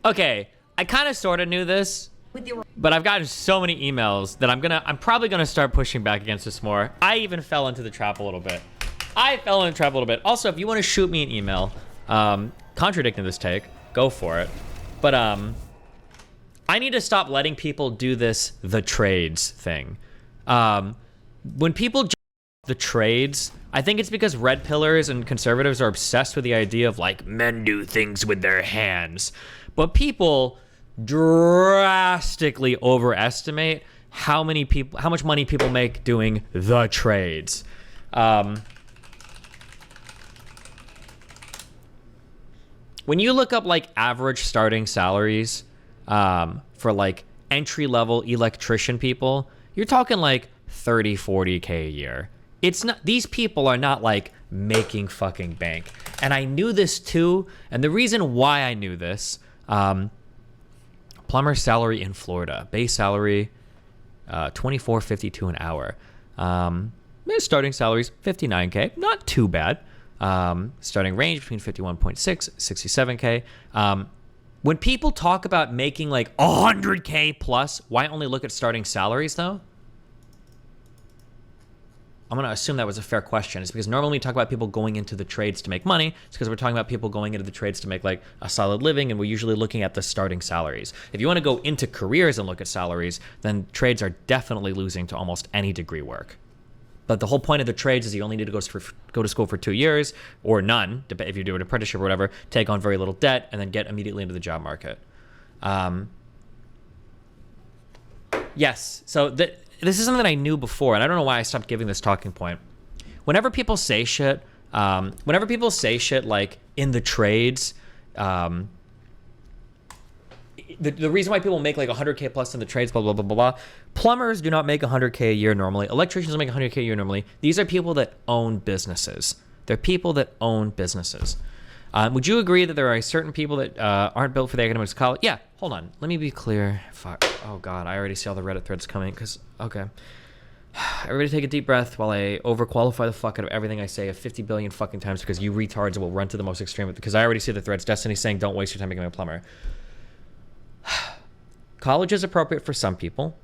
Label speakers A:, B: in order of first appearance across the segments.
A: Okay, I kind of sort of knew this, but I've gotten so many emails that I'm probably gonna start pushing back against this more. I even fell into the trap a little bit. Also, if you want to shoot me an email, contradicting this take, go for it. But I need to stop letting people do this the trades thing. When people the trades, I think it's because red pillars and conservatives are obsessed with the idea of like men do things with their hands, but people drastically overestimate how much money people make doing the trades. When you look up like average starting salaries for like entry-level electrician people, you're talking like 30, 40K a year. It's not, these people are not like making fucking bank. And I knew this too. And the reason why I knew this, plumber salary in Florida, base salary, $24.52 an hour. Starting salaries, $59K, not too bad. Starting range between 51.6, 67K. When people talk about making like 100K plus, why only look at starting salaries though? I'm going to assume that was a fair question. It's because normally we talk about people going into the trades to make money. It's because we're talking about people going into the trades to make like a solid living, and we're usually looking at the starting salaries. If you want to go into careers and look at salaries, then trades are definitely losing to almost any degree work. But the whole point of the trades is you only need to go to school for 2 years, or none, if you do an apprenticeship or whatever, take on very little debt, and then get immediately into the job market. Yes, so this is something that I knew before, and I don't know why I stopped giving this talking point. Whenever people say shit like in the trades, the reason why people make like 100K plus in the trades, blah, blah, blah, blah, blah. Plumbers do not make 100K a year normally. Electricians don't make 100K a year normally. These are people that own businesses. They're people that own businesses. Would you agree that there are certain people that aren't built for the academics of college? Yeah, hold on. Let me be clear. Fuck. Oh, God. I already see all the Reddit threads coming because, okay. Everybody take a deep breath while I overqualify the fuck out of everything I say 50 billion fucking times because you retards will run to the most extreme. Because I already see the threads. Destiny saying, don't waste your time becoming a plumber. College is appropriate for some people.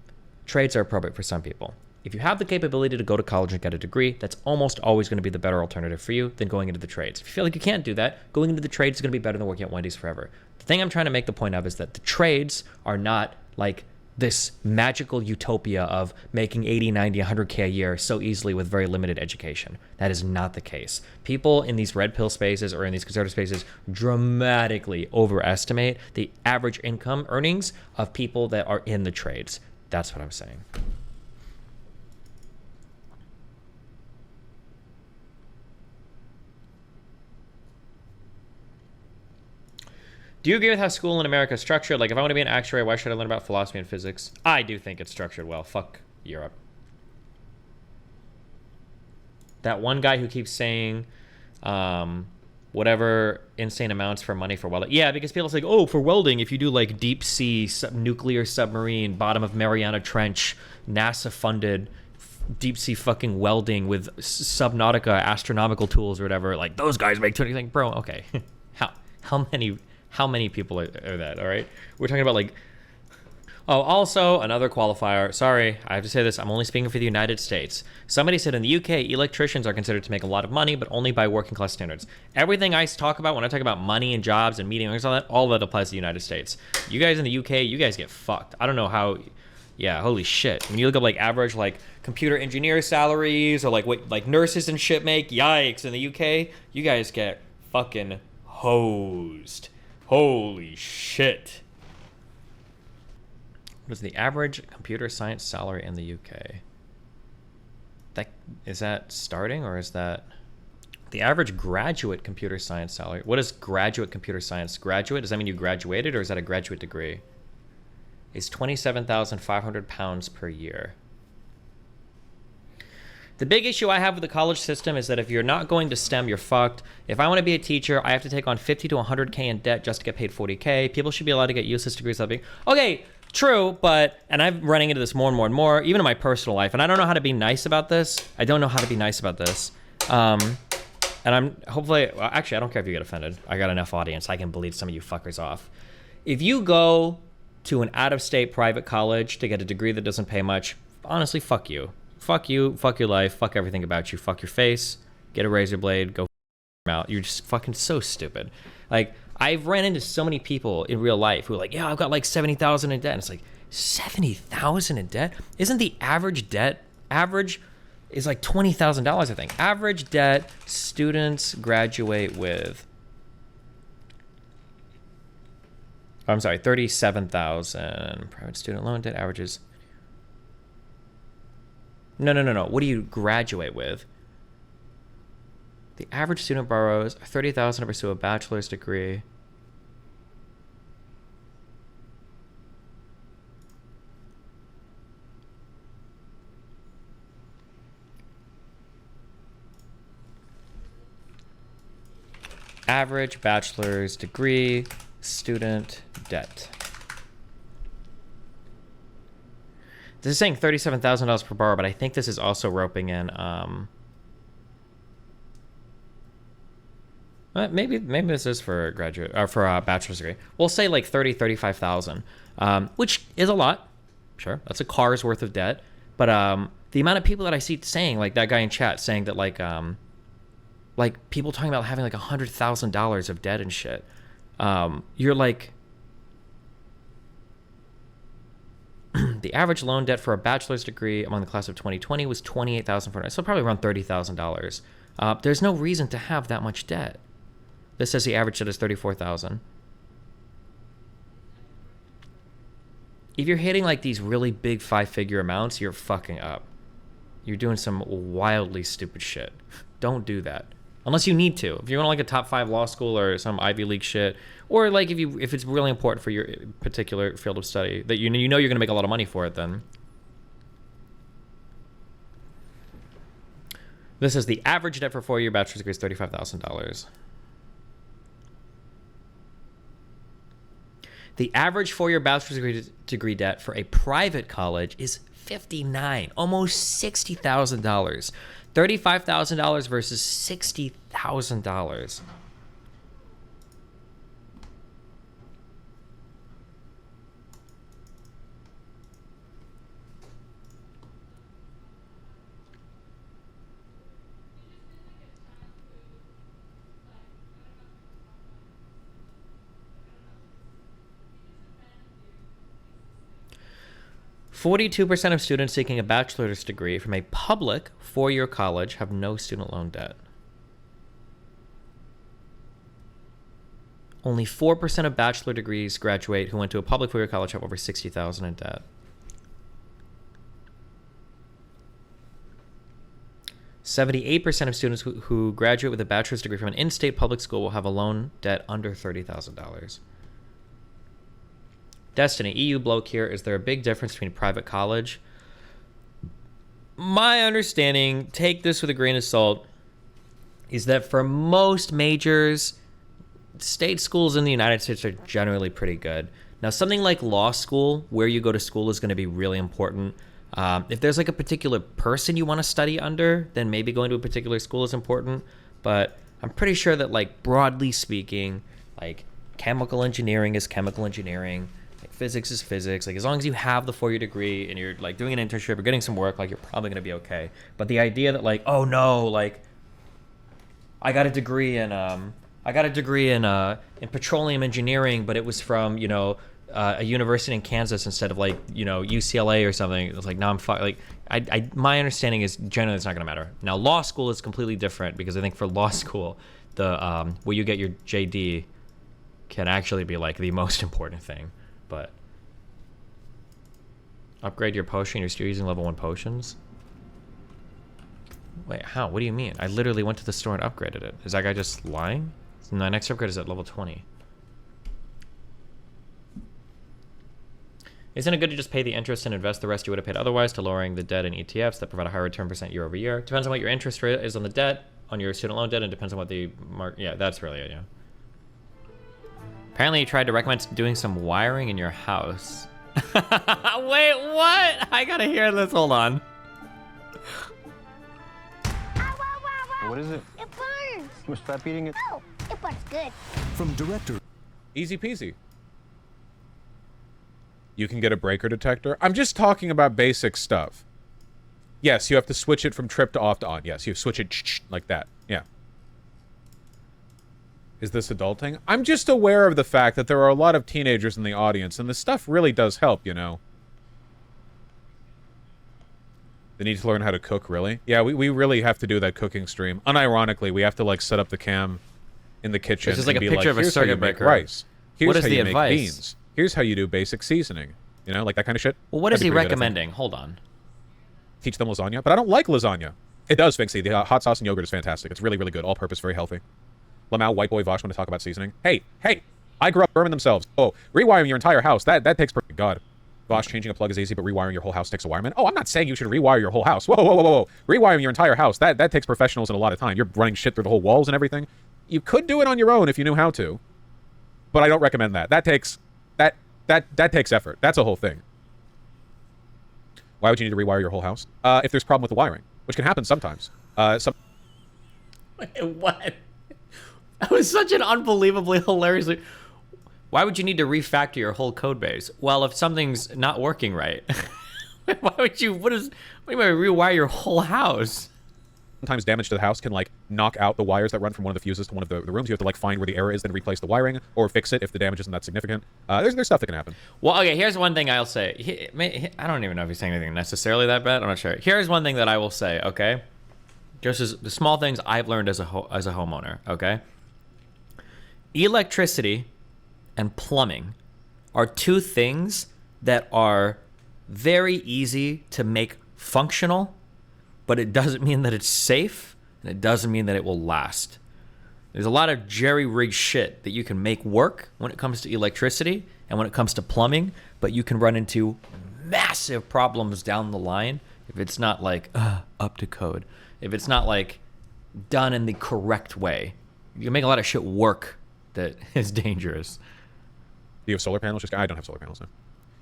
A: Trades are appropriate for some people. If you have the capability to go to college and get a degree, that's almost always going to be the better alternative for you than going into the trades. If you feel like you can't do that, going into the trades is going to be better than working at Wendy's forever. The thing I'm trying to make the point of is that the trades are not like this magical utopia of making 80, 90, 100K a year so easily with very limited education. That is not the case. People in these red pill spaces or in these conservative spaces dramatically overestimate the average income earnings of people that are in the trades. That's what I'm saying. Do you agree with how school in America is structured? Like, if I want to be an actuary, why should I learn about philosophy and physics? I do think it's structured well. Fuck Europe. That one guy who keeps saying whatever insane amounts for money for welding. Yeah, because people say, oh, for welding, if you do, like, deep sea, nuclear submarine, bottom of Mariana Trench, NASA-funded deep sea fucking welding with Subnautica astronomical tools or whatever, like, those guys make 20. Like, bro, okay. How many people are that, all right? We're talking about like, oh, also another qualifier. Sorry, I have to say this. I'm only speaking for the United States. Somebody said in the UK, electricians are considered to make a lot of money, but only by working class standards. Everything I talk about when I talk about money and jobs and meeting and all that applies to the United States. You guys in the UK, you guys get fucked. I don't know how, yeah, holy shit. When you look up like average like computer engineer salaries or like what like nurses and shit make, yikes, in the UK, you guys get fucking hosed. Holy shit. What is the average computer science salary in the UK? Is that starting or is that the average graduate computer science salary? What is graduate computer science? Graduate, does that mean you graduated or is that a graduate degree? Is 27,500 pounds per year. The big issue I have with the college system is that if you're not going to STEM, you're fucked. If I want to be a teacher, I have to take on 50 to 100K in debt just to get paid 40K. People should be allowed to get useless degrees. Okay, true, but, and I'm running into this more and more and more, even in my personal life, and I don't know how to be nice about this. And I'm hopefully, well, actually, I don't care if you get offended. I got enough audience. I can bleed some of you fuckers off. if you go to an out-of-state private college to get a degree that doesn't pay much, honestly, fuck you. Fuck you, fuck your life, fuck everything about you, fuck your face, get a razor blade, go out. You're just fucking so stupid. Like, I've ran into so many people in real life who are like, yeah, I've got like 70,000 in debt. And it's like, 70,000 in debt? Isn't the average is like $20,000, I think. Average debt students graduate with. I'm sorry, 37,000. Private student loan debt averages. No. What do you graduate with? The average student borrows 30,000 to pursue a bachelor's degree. Average bachelor's degree student debt. This is saying $37,000 per borrower, but I think this is also roping in. Maybe this is for a graduate or for a bachelor's degree. We'll say like 35,000, which is a lot. Sure, that's a car's worth of debt. But the amount of people that I see saying, like that guy in chat saying that like people talking about having like $100,000 of debt and shit. You're like, the average loan debt for a bachelor's degree among the class of 2020 was $28,400, so probably around $30,000. There's no reason to have that much debt. This says the average debt is $34,000. If you're hitting like these really big 5-figure amounts, you're fucking up. You're doing some wildly stupid shit. Don't do that. Unless you need to. If you're going to like a top 5 law school or some Ivy League shit, or like if it's really important for your particular field of study that you know you're going to make a lot of money for it, then. This is the average debt for 4-year bachelor's degree is $35,000. The average 4-year bachelor's degree debt for a private college is $59,000, almost $60,000. $35,000 versus $60,000. 42% of students seeking a bachelor's degree from a public 4-year college have no student loan debt. Only 4% of bachelor degrees graduate who went to a public 4-year college have over $60,000 in debt. 78% of students who graduate with a bachelor's degree from an in-state public school will have a loan debt under $30,000. Destiny, EU bloke here. Is there a big difference between private college? My understanding, take this with a grain of salt, is that for most majors, state schools in the United States are generally pretty good. Now, something like law school, where you go to school, is going to be really important. If there's like a particular person you want to study under, then maybe going to a particular school is important. But I'm pretty sure that, like, broadly speaking, like chemical engineering is chemical engineering. Physics is physics. Like, as long as you have the 4-year degree and you're like doing an internship or getting some work, like, you're probably going to be okay. But the idea that like, oh no, like I got a degree in petroleum engineering, but it was from, you know, a university in Kansas instead of like, you know, UCLA or something. It's like, now I'm like, my understanding is generally it's not going to matter. Now, law school is completely different because I think for law school, the where you get your JD can actually be like the most important thing. But upgrade your potion. You're still using level 1 potions? Wait, how? What do you mean? I literally went to the store and upgraded it. Is that guy just lying? My next upgrade is at level 20. Isn't it good to just pay the interest and invest the rest you would have paid otherwise to lowering the debt in ETFs that provide a higher return % year over year? Depends on what your interest rate is on the debt, on your student loan debt, and depends on what the mark. Yeah, that's really it, yeah. Apparently you tried to recommend doing some wiring in your house. Wait, what? I gotta hear this. Hold on.
B: What is it?
C: It burns.
B: Stop eating it.
C: Oh, it burns good.
D: From director
B: Easy peasy.
C: You can get a breaker detector. I'm just talking about basic stuff. Yes, you have to switch it from trip to off to on. Yes, you switch it like that. Yeah. Is this adulting? I'm just aware of the fact that there are a lot of teenagers in the audience, and this stuff really does help, you know. They need to learn how to cook, really? Yeah, we really have to do that cooking stream. Unironically, we have to, like, set up the cam in the kitchen.
A: This is like a
C: be
A: picture of a
C: here's how you
A: circuit
C: make
A: breaker.
C: rice. Here's
A: What is
C: how
A: the
C: you make
A: advice?
C: beans. Here's how you do basic seasoning. You know, like that kind of shit.
A: Well, what is
C: That'd
A: he
C: be pretty good, I think.
A: recommending? Hold on.
C: Teach them lasagna, but I don't like lasagna. It does, Finksy. The hot sauce and yogurt is fantastic. It's really, really good. All-purpose, very healthy. Lamau, white boy, Vaush want to talk about seasoning. Hey, I grew up burning themselves. Oh, rewiring your entire house. That takes perfect. God. Vaush, changing a plug is easy, but rewiring your whole house takes a wireman. Oh, I'm not saying you should rewire your whole house. Whoa. Rewiring your entire house. That takes professionals and a lot of time. You're running shit through the whole walls and everything. You could do it on your own if you knew how to, but I don't recommend that. That takes effort. That's a whole thing. Why would you need to rewire your whole house? If there's a problem with the wiring, which can happen sometimes.
A: Wait, what? That was such an unbelievably hilarious. Why would you need to refactor your whole code base? Well, if something's not working right, why would you? What do you mean by rewire your whole house?
C: Sometimes damage to the house can, like, knock out the wires that run from one of the fuses to one of the rooms. You have to, like, find where the error is, then replace the wiring, or fix it if the damage isn't that significant. There's stuff that can happen.
A: Well, okay, here's one thing I'll say. I don't even know if he's saying anything necessarily that bad. I'm not sure. Here's one thing that I will say, okay? Just as the small things I've learned as a homeowner, okay? Electricity and plumbing are two things that are very easy to make functional, but it doesn't mean that it's safe, and it doesn't mean that it will last. There's a lot of jerry-rigged shit that you can make work when it comes to electricity and when it comes to plumbing, but you can run into massive problems down the line if it's not, like, up to code. If it's not, like, done in the correct way. You can make a lot of shit work that is dangerous.
C: Do you have solar panels? I don't have solar panels, no.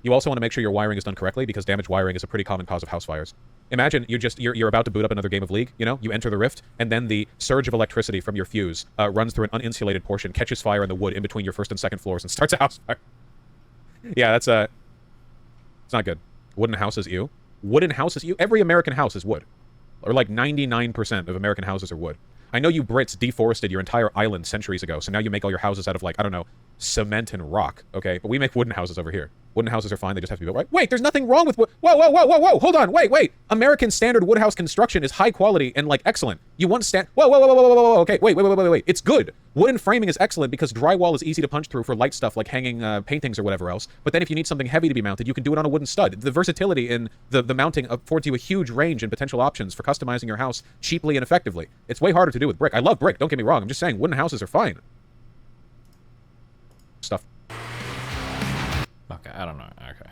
C: You also want to make sure your wiring is done correctly, because damaged wiring is a pretty common cause of house fires. Imagine you're about to boot up another game of League, you know? You enter the rift, and then the surge of electricity from your fuse runs through an uninsulated portion, catches fire in the wood in between your first and second floors, and starts a house fire. Yeah, it's not good. Wooden houses, ew. Wooden houses, ew. Every American house is wood. Or like 99% of American houses are wood. I know you Brits deforested your entire island centuries ago, so now you make all your houses out of, like, I don't know, cement and rock, okay? But we make wooden houses over here. Wooden houses are fine, they just have to be built right. Wait, there's nothing wrong with wood. Whoa, hold on, wait. American standard wood house construction is high quality and, like, excellent. You want whoa, okay, wait. It's good. Wooden framing is excellent because drywall is easy to punch through for light stuff like hanging paintings or whatever else. But then if you need something heavy to be mounted, you can do it on a wooden stud. The versatility in the mounting affords you a huge range and potential options for customizing your house cheaply and effectively. It's way harder to do with brick. I love brick, don't get me wrong. I'm just saying wooden houses are fine. Stuff.
A: Okay, I don't know. Okay.